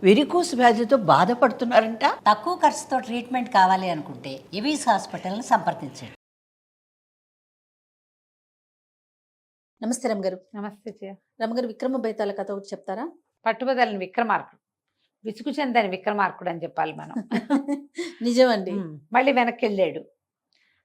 Varicose వ్యాధితో బాధపడుతున్నారంట. తక్కువ ఖర్చుతో ట్రీట్మెంట్ కావాలి అనుకుంటే ఎవిస్ హాస్పిటల్ని సంప్రదించండి. నమస్తే రమగారు. నమస్తే జయ. రమగారు, విక్రమ బేతాళ కథ ఒకటి చెప్తారా? పట్టుబదలని విక్రమార్కుడు, విసుగు చెందని విక్రమార్కుడు అని చెప్పాలి మనం. నిజమండి. మళ్ళీ వెనక్కి వెళ్ళాడు.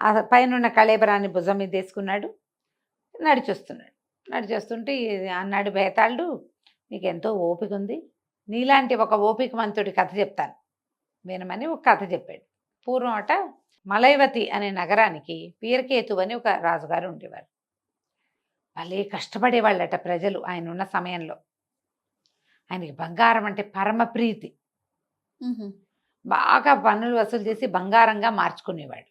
ఆ పైన కళేబరాన్ని భుజం మీద వేసుకున్నాడు, నడిచొస్తుంటే అన్నాడు బేతాళుడు, నీకు ఎంతో ఓపిక ఉంది, నీలాంటి ఒక ఓపికవంతుడి కథ చెప్తాను వినమని ఒక కథ చెప్పాడు. పూర్వం అట మలైవతి అనే నగరానికి వీరకేతు అని ఒక రాజుగారు ఉండేవారు. భలే కష్టపడేవాళ్ళట ప్రజలు ఆయన ఉన్న సమయంలో. ఆయనకి బంగారం అంటే పరమ ప్రీతి. బాగా పన్నులు వసూలు చేసి బంగారంగా మార్చుకునేవాడు.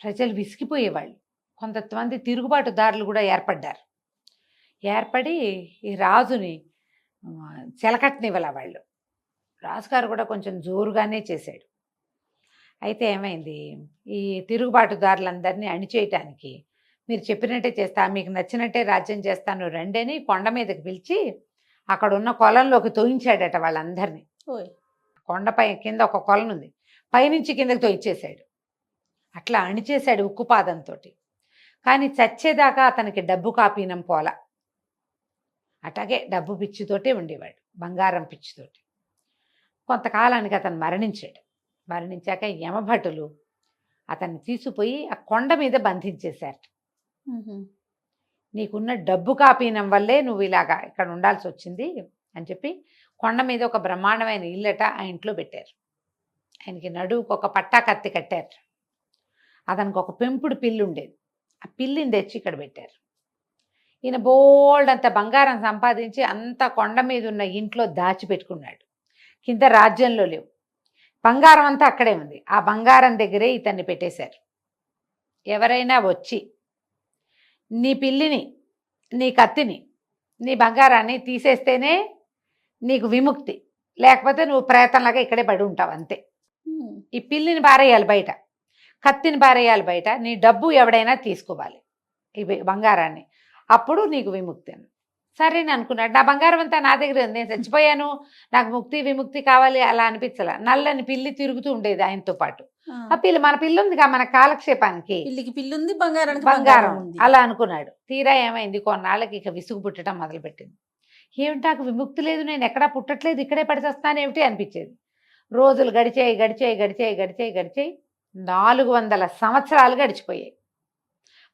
ప్రజలు విసిగిపోయేవాళ్ళు. కొంతమంది తిరుగుబాటుదారులు కూడా ఏర్పడి ఈ రాజుని చెలకట్టనివ్వాల వాళ్ళు. రాజుగారు కూడా కొంచెం జోరుగానే చేశాడు. అయితే ఏమైంది, ఈ తిరుగుబాటుదారులందరినీ అణిచేయటానికి మీరు చెప్పినట్టే చేస్తా, మీకు నచ్చినట్టే రాజ్యం చేస్తాను రండి అని కొండ మీదకి పిలిచి అక్కడ ఉన్న కొలంలోకి తోయించాడట వాళ్ళందరినీ. కొండపై కింద ఒక కొలను ఉంది, పైనుంచి కిందకి తోయించేశాడు. అట్లా అణిచేశాడు ఉక్కుపాదంతో. కానీ చచ్చేదాకా అతనికి డబ్బు కాపీనం పోల. అట్లాగే డబ్బు పిచ్చితోటే ఉండేవాడు, బంగారం పిచ్చితోటి. కొంతకాలానికి అతను మరణించాక యమభటులు అతన్ని తీసుకుపోయి ఆ కొండ మీద బంధించేశారు. నీకున్న డబ్బు కాపీనం వల్లే నువ్వు ఇలాగా ఇక్కడ ఉండాల్సి వచ్చింది అని చెప్పి కొండ మీద ఒక బ్రహ్మాండమైన ఇల్లట ఆ ఇంట్లో పెట్టారు. ఆయనకి నడువుకు ఒక పట్టా కత్తి కట్టారు. అతనికి ఒక పెంపుడు పిల్లి ఉండేది, ఆ పిల్లిని తెచ్చి ఇక్కడ పెట్టారు. ఈయన బోల్డ్ అంత బంగారం సంపాదించి అంత కొండ మీద ఉన్న ఇంట్లో దాచిపెట్టుకున్నాడు. కింద రాజ్యంలో లేవు, బంగారం అంతా అక్కడే ఉంది. ఆ బంగారం దగ్గరే ఇతన్ని పెట్టేశారు. ఎవరైనా వచ్చి నీ పిల్లిని, నీ కత్తిని, నీ బంగారాన్ని తీసేస్తేనే నీకు విముక్తి, లేకపోతే నువ్వు ప్రేతంలాగా ఇక్కడే పడి ఉంటావు అంతే. ఈ పిల్లిని పారేయాలి బయట, కత్తిని పారేయాలి బయట, నీ డబ్బు ఎవడైనా తీసుకోవాలి, ఈ బంగారాన్ని, అప్పుడు నీకు విముక్తి అని. సరేని అనుకున్నాడు. నా బంగారం అంతా నా దగ్గర ఉంది, నేను చచ్చిపోయాను, నాకు ముక్తి విముక్తి కావాలి అలా అనిపించాల. నల్లని పిల్లి తిరుగుతూ ఉండేది ఆయనతో పాటు. ఆ పిల్లి, మన పిల్లి ఉందిగా మన కాలక్షేపానికి, పిల్లికి పిల్లుంది, బంగారం అలా అనుకున్నాడు. తీరా ఏమైంది, కొన్నాళ్ళకి ఇక విసుగు పుట్టడం మొదలుపెట్టింది. ఏమిటి నాకు విముక్తి లేదు, నేను ఎక్కడా పుట్టట్లేదు, ఇక్కడే పడిచేస్తాను ఏమిటి అనిపించేది. రోజులు గడిచాయి 400 సంవత్సరాలు గడిచిపోయాయి.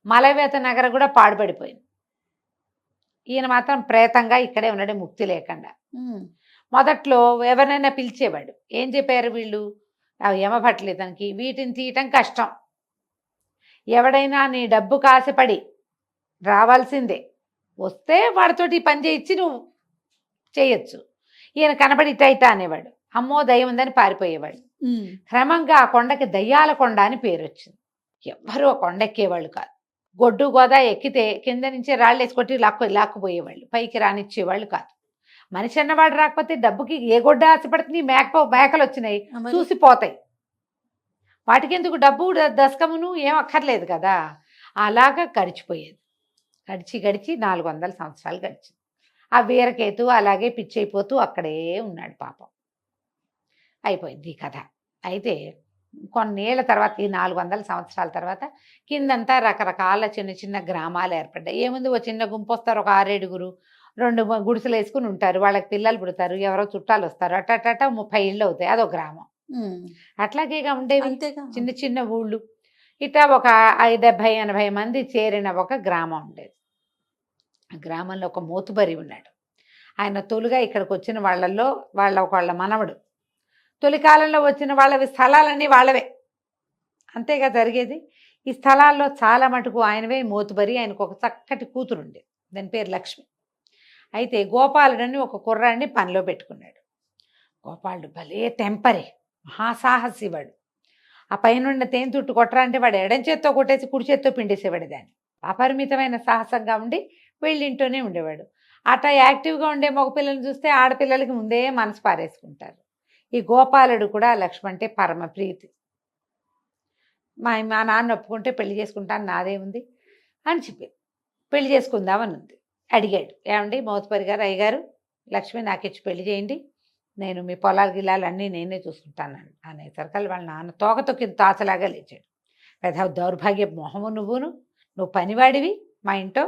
మలవేత నగరం కూడా పాడుపడిపోయింది. ఈయన మాత్రం ప్రేతంగా ఇక్కడే ఉన్నాడు, ముక్తి లేకుండా. మొదట్లో ఎవరినైనా పిలిచేవాడు. ఏం చెప్పారు వీళ్ళు, యమభట్లు ఇతనికి, వీటిని తీయటం కష్టం, ఎవడైనా నీ డబ్బు కాసిపడి రావాల్సిందే, వస్తే వాడితోటి ఈ పని చేయించి నువ్వు చేయొచ్చు. ఈయన కనబడి ఇటైట అనేవాడు. అమ్మో దయ్యం ఉందని పారిపోయేవాడు. క్రమంగా ఆ కొండకి దయ్యాల కొండ అని పేరు వచ్చింది. ఎవ్వరూ ఆ కొండ ఎక్కేవాళ్ళు కాదు. గొడ్డు గోదా ఎక్కితే కింద నుంచే రాళ్ళు వేసుకొట్టి లాక్కుపోయేవాళ్ళు, పైకి రానిచ్చేవాళ్ళు కాదు. మనిషి అన్నవాడు రాకపోతే డబ్బుకి ఏ గొడ్డ ఆశపడుతుంది, మేకలు వచ్చినాయి చూసిపోతాయి, వాటికి ఎందుకు డబ్బు దశకమును ఏం అక్కర్లేదు కదా. అలాగా గడిచిపోయేది. గడిచి 400 సంవత్సరాలు గడిచింది. ఆ వీరకేతు అలాగే పిచ్చైపోతూ అక్కడే ఉన్నాడు పాపం. అయిపోయింది ఈ కథ. అయితే కొన్నేళ్ల తర్వాత, ఈ 400 సంవత్సరాల తర్వాత కిందంతా రకరకాల చిన్న చిన్న గ్రామాలు ఏర్పడ్డాయి. ఏముంది, ఓ చిన్న గుంపు వస్తారు, ఒక 6-7 2 గుడిసెలు వేసుకుని ఉంటారు, వాళ్ళకి పిల్లలు పుడతారు, ఎవరో చుట్టాలు వస్తారు, అట్ట 30 ఇళ్ళు అవుతాయి, అదో గ్రామం. అట్లాగేగా ఉండేవి చిన్న చిన్న ఊళ్ళు. ఇట్లా ఒక 70-80 మంది చేరిన ఒక గ్రామం ఉండేది. ఆ గ్రామంలో ఒక మోతుబరి ఉన్నాడు. ఆయన తొలుగా ఇక్కడికి వచ్చిన వాళ్ళల్లో వాళ్ళ మనవడు. తొలి కాలంలో వచ్చిన వాళ్ళవి స్థలాలన్నీ వాళ్ళవే, అంతేగా జరిగేది. ఈ స్థలాల్లో చాలా మటుకు ఆయనవే మోతుబరి. ఆయనకు ఒక చక్కటి కూతురు ఉండేది, దాని పేరు లక్ష్మి. అయితే గోపాలుడని ఒక కుర్రాడిని పనిలో పెట్టుకున్నాడు. గోపాలుడు భలే టెంపరీ, మహాసాహసి వాడు. ఆ పైనుండి తేనె తుట్టు కొట్టరా అంటే వాడు ఎడం చేత్తో కొట్టేసి కుడి చేత్తో పిండేసేవాడు దాన్ని. అపరిమితమైన సాహసంగా ఉండి వీళ్ళింటూనే ఉండేవాడు. అట్లా యాక్టివ్గా ఉండే మగపిల్లల్ని చూస్తే ఆడపిల్లలకి ముందే మనసు పారేసుకుంటారు. ఈ గోపాలుడు కూడా లక్ష్మి అంటే పరమ ప్రీతి. మా నాన్న ఒప్పుకుంటే పెళ్లి చేసుకుంటాను, నాదేముంది అని చెప్పింది. పెళ్లి చేసుకుందామని ఉంది. అడిగాడు, ఏమండి మోతుపరి గారు, అయ్యగారు లక్ష్మి నాకు ఇచ్చి పెళ్లి చేయండి, నేను మీ పొలాలు గిలాలు అన్నీ నేనే చూసుకుంటాను అనేసరికి వాళ్ళ నాన్న తోక తొక్కిన తాచలాగా లేచాడు. పెద్ద దౌర్భాగ్య మొహము నువ్వు పనివాడివి మా ఇంట్లో,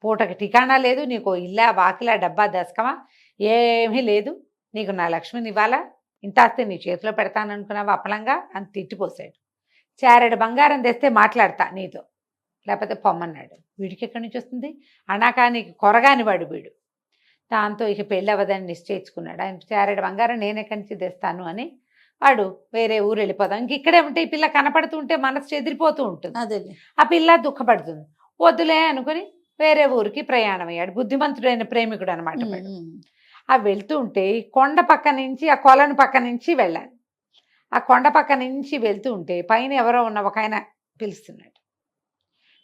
పూటకి ఠికాణా లేదు, నీకు ఇల్లా వాకిలా డబ్బా దశకమా ఏమీ లేదు, నీకు నా లక్ష్మిని ఇవ్వాలా, ఇంతాస్తే నీ చేతిలో పెడతాననుకున్నావా అప్పలంగా అని తిట్టిపోసాడు. చారెడు బంగారం తెస్తే మాట్లాడతా నీతో, లేకపోతే పొమ్మన్నాడు. వీడికి ఎక్కడి నుంచి వస్తుంది, అనాకానికి కొరగాని వాడు వీడు. దాంతో ఇక పెళ్ళి అవ్వదని నిశ్చయించుకున్నాడు. ఆయన చారెడు బంగారం నేను ఎక్కడి నుంచి తెస్తాను అని వాడు వేరే ఊరు వెళ్ళిపోదాం. ఇంక ఇక్కడే ఉంటే ఈ పిల్ల కనపడుతూ ఉంటే మనసు చెదిరిపోతూ ఉంటుంది, అదే ఆ పిల్ల దుఃఖపడుతుంది. వద్దులే అనుకుని వేరే ఊరికి ప్రయాణం అయ్యాడు. బుద్ధిమంతుడైన ప్రేమికుడు అనమాట. ఆ వెళ్తూ ఉంటే కొండ పక్క నుంచి ఆ కొలను పక్క నుంచి వెళ్ళాలి. ఆ కొండ పక్క నుంచి వెళ్తూ ఉంటే పైన ఎవరో ఉన్న ఒక ఆయన పిలుస్తున్నాడు.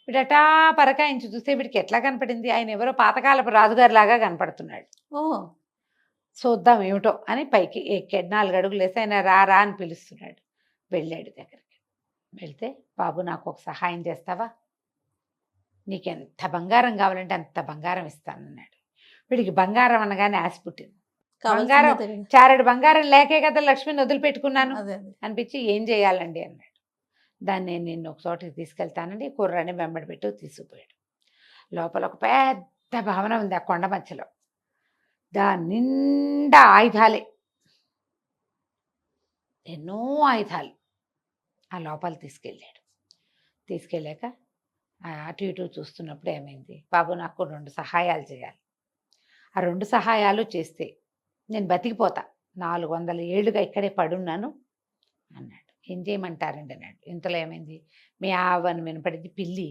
వీడటా పరకాయించి చూస్తే వీడికి ఎట్లా కనపడింది, ఆయన ఎవరో పాతకాలపు రాజుగారిలాగా కనపడుతున్నాడు. ఓ చూద్దాం ఏమిటో అని పైకి ఎక్కాడు. 4 అడుగులు వేసి ఆయన రా అని పిలుస్తున్నాడు. వెళ్ళాడు దగ్గరికి. వెళ్తే, బాబు నాకు ఒక సహాయం చేస్తావా, నీకు ఎంత బంగారం కావాలంటే అంత బంగారం ఇస్తానన్నాడు. వీడికి బంగారం అనగానే ఆశ పుట్టింది. బంగారం, చారెడు బంగారం లేకే కదా లక్ష్మిని వదిలిపెట్టుకున్నాను అనిపించి, ఏం చేయాలండి అన్నాడు. దాన్ని నేను నిన్ను ఒక చోటికి తీసుకెళ్తానండి, కుర్రాన్ని వెంబడి పెట్టు తీసుకుపోయాడు. లోపల ఒక పెద్ద భవనం ఉంది ఆ కొండ మధ్యలో. దాని నిండా ఆయుధాలే, ఎన్నో ఆయుధాలు. ఆ లోపల తీసుకెళ్ళాడు. తీసుకెళ్ళాక అటు ఇటు చూస్తున్నప్పుడు ఏమైంది, బాబు నాకు 2 సహాయాలు చేయాలి, ఆ 2 సహాయాలు చేస్తే నేను బతికిపోతా, 400 ఏళ్ళుగా ఇక్కడే పడున్నాను అన్నాడు. ఏం చేయమంటారండి అన్నాడు. ఇంతలో ఏమైంది, మీ ఆవని వినపడింది. పిల్లి,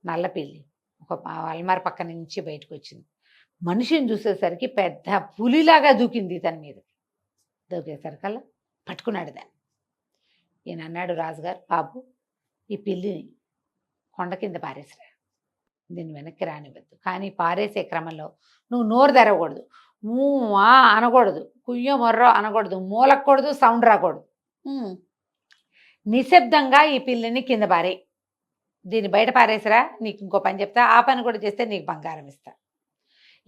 నల్ల పిల్లి ఒక అల్మార్ పక్క నుంచి బయటకు వచ్చింది. మనిషిని చూసేసరికి పెద్ద పులిలాగా దూకింది తన మీద. దూకేసరికల్లా పట్టుకున్నాడు దాన్ని. ఈయన అన్నాడు, రాజుగారు బాబు ఈ పిల్లిని కొండ కింద పారేసిరా, దీన్ని వెనక్కి రానివ్వద్దు, కానీ పారేసే క్రమంలో నువ్వు నోరు తెరవకూడదు, అనకూడదు, కుయ్యో మొర్రో అనకూడదు, మూలకూడదు, సౌండ్ రాకూడదు, నిశ్శబ్దంగా ఈ పిల్లిని కింద పారే, దీన్ని బయట పారేసిరా, నీకు ఇంకో పని చెప్తా, ఆ పని కూడా చేస్తే నీకు బంగారం ఇస్తా,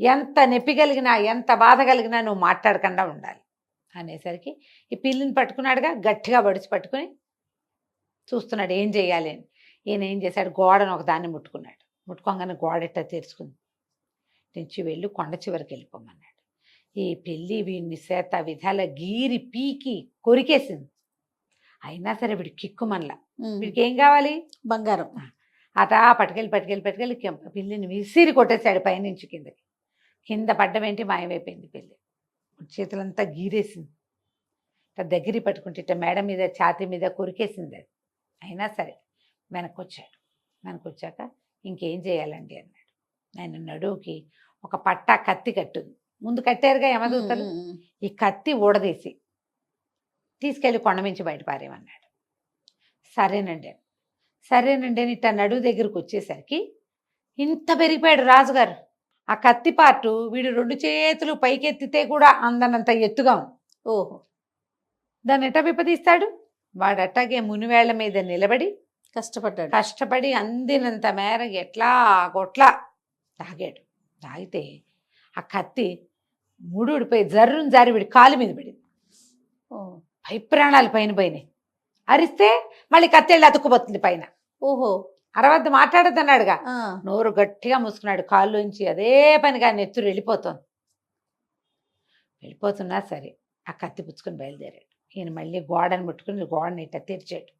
ఎంత నొప్పి కలిగినా ఎంత బాధ కలిగినా నువ్వు మాట్లాడకుండా ఉండాలి అనేసరికి ఈ పిల్లిని పట్టుకున్నాడుగా, గట్టిగా బడిచి పట్టుకుని చూస్తున్నాడు ఏం చేయాలి అని. ఈయన ఏం చేశాడు, గోడను ఒక దాన్ని ముట్టుకున్నాడు. ముట్టుకోగానే గోడ ఇట్ట తెరుచుకుంది. నుంచి వెళ్ళి కొండ చివరికి వెళ్ళిపోమన్నాడు. ఈ పిల్లి వీడిని చేత విధాల గీరి పీకి కొరికేసింది. అయినా సరే వీడు కిక్కుమనలా. వీడికి ఏం కావాలి, బంగారం. అటా పట్టుకెళ్ళి పిల్లిని విసిరి కొట్టేశాడు పైనుంచి కిందకి. కింద పడ్డమేంటి, మాయమైపోయింది పిల్లి. చేతులంతా గీరేసింది. ఇట్లా దగ్గర పట్టుకుంటే ఇట్లా మేడ మీద ఛాతీ మీద కొరికేసింది అది. అయినా సరే వెనక్కి వచ్చాడు. వెనక్కి వచ్చాక ఇంకేం చేయాలండి అన్నాడు. ఆయన నడువుకి ఒక పట్టా కత్తి కట్టుంది, ముందు కట్టారుగా యమదూతలు, ఈ కత్తి ఊడదీసి తీసుకెళ్ళి కొండమించి బయట పారేమన్నాడు. సరేనండి అని ఇట్లా నడువు దగ్గరకు వచ్చేసరికి ఇంత పెరిగిపోయాడు రాజుగారు. ఆ కత్తి పార్టు వీడు 2 చేతులు పైకెత్తితే కూడా అందనంత ఎత్తుగా ఉంది. ఓహో, దాన్ని ఎట్ట విపదీస్తాడు. వాడు అట్టాగే మునివేళ్ల మీద నిలబడి కష్టపడి అందినంత మేర ఎట్లా గొట్లా తాగాడు. తాగితే ఆ కత్తి ముడిపోయి జర్రుని జారి వీడి కాలు మీద పడింది. ప్రాణాలు పైన పోయినాయి. అరిస్తే మళ్ళీ కత్తెళ్ళి అతుక్కుపోతుంది పైన. ఓహో, అరవద్దు మాట్లాడద్దన్నాడుగా, నోరు గట్టిగా మూసుకున్నాడు. కాళ్ళలోంచి అదే పనిగా నెత్తురు వెళ్ళిపోతున్నా సరే ఆ కత్తి పుచ్చుకొని బయలుదేరాడు. ఈయన మళ్ళీ గోడను ముట్టుకుని గోడని ఇట్ట తెరిచాడు.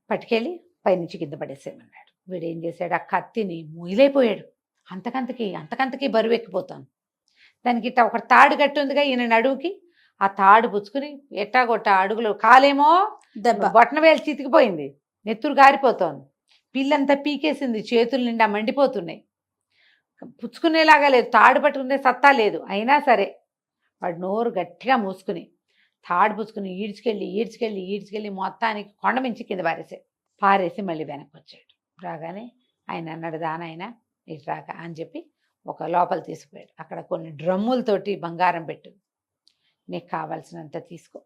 పట్టుకెళ్ళి పైనుంచి కింద పడేసేయమన్నాడు. వీడు ఏం చేశాడు, ఆ కత్తిని మొయిలైపోయాడు. అంతకంతకి బరువు ఎక్కిపోతాను. దానికి ఇట్ట ఒక తాడు కట్టి ఉందిగా ఈయన నడువుకి, ఆ తాడు పుచ్చుకుని ఎట్టాగొట్ట అడుగులు, కాలేమో బొట్టన వేలు చితికిపోయింది, నెత్తురు గారిపోతోంది, పిల్లంతా పీకేసింది, చేతుల నిండా మండిపోతున్నాయి, పుచ్చుకునేలాగా లేదు, తాడు పట్టుకునే సత్తా లేదు. అయినా సరే వాడు నోరు గట్టిగా మూసుకుని తాడు పుచ్చుకుని ఈడ్చుకెళ్ళి మొత్తానికి కొండమించి కింద పారేసి మళ్ళీ వెనక్కి వచ్చాడు. రాగానే ఆయన అన్నాడు, దానాయన ఇటు రాక అని చెప్పి ఒక లోపల తీసుకుపోయాడు. అక్కడ కొన్ని డ్రమ్ములతోటి బంగారం పెట్టు, నీకు కావాల్సినంత తీసుకో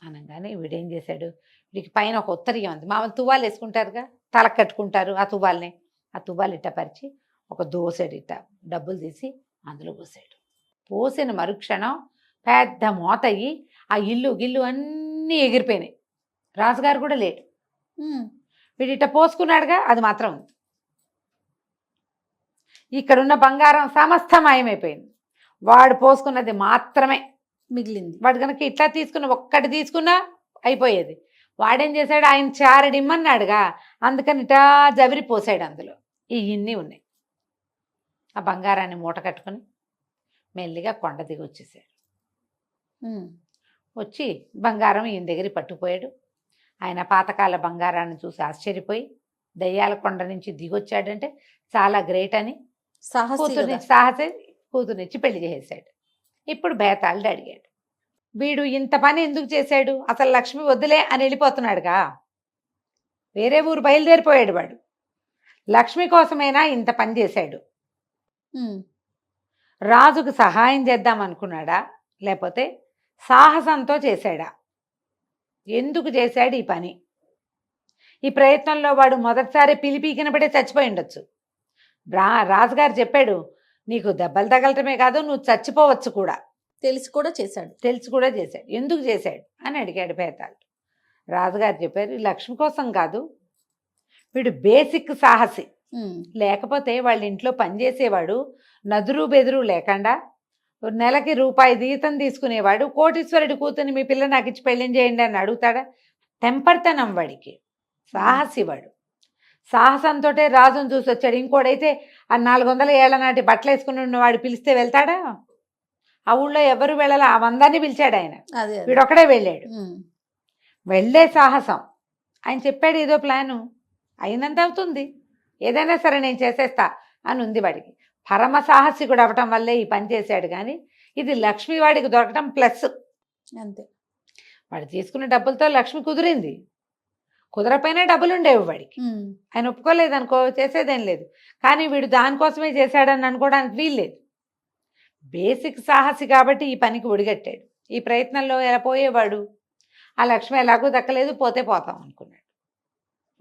అనగానే వీడేం చేశాడు, వీడికి పైన ఒక ఉత్తరీయం ఉంది. మామూలు తువ్వాలు వేసుకుంటారుగా, తలకు కట్టుకుంటారు, ఆ తువ్వాలు ఇట్ట పరిచి ఒక దోసెడు ఇట్ట డబ్బులు తీసి అందులో పోసాడు. పోసిన మరుక్షణం పెద్ద మోత అయ్యి ఆ ఇల్లు గిల్లు అన్నీ ఎగిరిపోయినాయి. రాజుగారు కూడా లేడు. వీడిట పోసుకున్నాడుగా, అది మాత్రం ఉంది. ఇక్కడున్న బంగారం సమస్తం మాయమైపోయింది. వాడు పోసుకున్నది మాత్రమే మిగిలింది. వాడు కనుక ఇట్లా తీసుకున్న ఒక్కటి తీసుకున్నా అయిపోయేది. వాడేం చేశాడు, ఆయన చారడిమ్మన్నాడుగా, అందుకని ఇటా జవిరి పోసాడు. అందులో ఇన్ని ఉన్నాయి. ఆ బంగారాన్ని మూట కట్టుకొని మెల్లిగా కొండ దిగి వచ్చేసాడు. వచ్చి బంగారం ఈయన దగ్గర పట్టుకుపోయాడు. ఆయన పాతకాల బంగారాన్ని చూసి ఆశ్చర్యపోయి దయ్యాల కొండ నుంచి దిగొచ్చాడంటే చాలా గ్రేట్ అని సాహసే కూతురునిచ్చి పెళ్లి చేసేసాడు. ఇప్పుడు బేతాళుడు అడిగాడు, వీడు ఇంత పని ఎందుకు చేశాడు, అసలు లక్ష్మి వద్దులే అని వెళ్ళిపోతున్నాడుగా, వేరే ఊరు బయలుదేరిపోయాడు. వాడు లక్ష్మి కోసమైనా ఇంత పని చేశాడు. రాజుకు సహాయం చేద్దాం అనుకున్నాడా, లేకపోతే సాహసంతో చేశాడా? ఎందుకు చేశాడు ఈ పని? ఈ ప్రయత్నంలో వాడు మొదటిసారి పిలిపీకినప్పుడే చచ్చిపోయి ఉండొచ్చు. రాజుగారు చెప్పాడు, నీకు దెబ్బలు తగలటమే కాదు, నువ్వు చచ్చిపోవచ్చు కూడా. తెలిసి కూడా చేశాడు. ఎందుకు చేశాడు అని అడిగాడు బేతాళుడు. రాజుగారు చెప్పారు, లక్ష్మి కోసం కాదు, వీడు బేసిక్ సాహసి. లేకపోతే వాళ్ళ ఇంట్లో పనిచేసేవాడు, నదురు బెదురు లేకుండా నెలకి రూపాయి జీతం తీసుకునేవాడు, కోటీశ్వరుడి కూతుని మీ పిల్ల నాకు ఇచ్చి పెళ్ళిం చేయండి అని అడుగుతాడా? టెంపర్తనం వాడికి. సాహసి వాడు. సాహసంతో రాజును చూసి వచ్చాడు. ఇంకోడైతే ఆ 400 ఏళ్ల నాటి బట్టలు వేసుకుని ఉన్నవాడు పిలిస్తే వెళ్తాడా? ఆ ఊళ్ళో ఎవరు వెళ్ళాలా, ఆ 100ని పిలిచాడు ఆయన. వీడొక్కడే వెళ్ళాడు. వెళ్ళే సాహసం. ఆయన చెప్పాడు ఏదో ప్లాను, అయినంత అవుతుంది, ఏదైనా సరే నేను చేసేస్తా అని ఉంది వాడికి. పరమ సాహసికుడు అవ్వటం వల్లే ఈ పని చేశాడు. కానీ ఇది లక్ష్మి వాడికి దొరకటం ప్లస్ అంతే. వాడు తీసుకున్న డబ్బులతో లక్ష్మి కుదిరింది. కుదరపోయినా డబ్బులు ఉండేవి వాడికి. ఆయన ఒప్పుకోలేదనుకో, చేసేదేం లేదు. కానీ వీడు దానికోసమే చేశాడని అనుకోవడానికి వీల్లేదు. బేసిక్ సాహసి కాబట్టి ఈ పనికి ఒడిగట్టాడు. ఈ ప్రయత్నంలో ఎలా పోయేవాడు, ఆ లక్ష్మి ఎలాగో దక్కలేదు, పోతే పోతాం అనుకున్నాడు.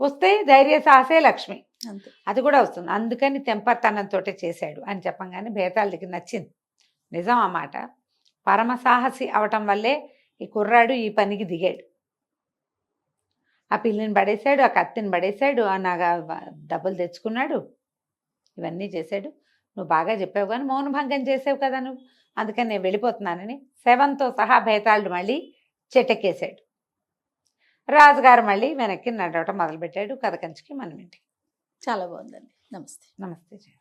వస్తే ధైర్య సాహసే లక్ష్మి, అది కూడా వస్తుంది. అందుకని తెంపర్తనంతో చేశాడు అని చెప్పంగానే బేతాళుడికి నచ్చింది. నిజం ఆ మాట. పరమ సాహసి అవటం వల్లే ఈ కుర్రాడు ఈ పనికి దిగాడు. ఆ పిల్లిని పడేశాడు, ఆ కత్తిని పడేశాడు, ఆ నాగా డబ్బులు తెచ్చుకున్నాడు, ఇవన్నీ చేశాడు. నువ్వు బాగా చెప్పావు కానీ మౌనభంగం చేసావు కదా నువ్వు, అందుకని నేను వెళ్ళిపోతున్నానని శవంతో సహా బేతాళుడు మళ్ళీ చెట్టెక్కేశాడు. రాజుగారు మళ్ళీ వెనక్కి నడవటం మొదలుపెట్టాడు. కథ కంచికి మనం ఇంటికి. చాలా బాగుందండి. నమస్తే. నమస్తే.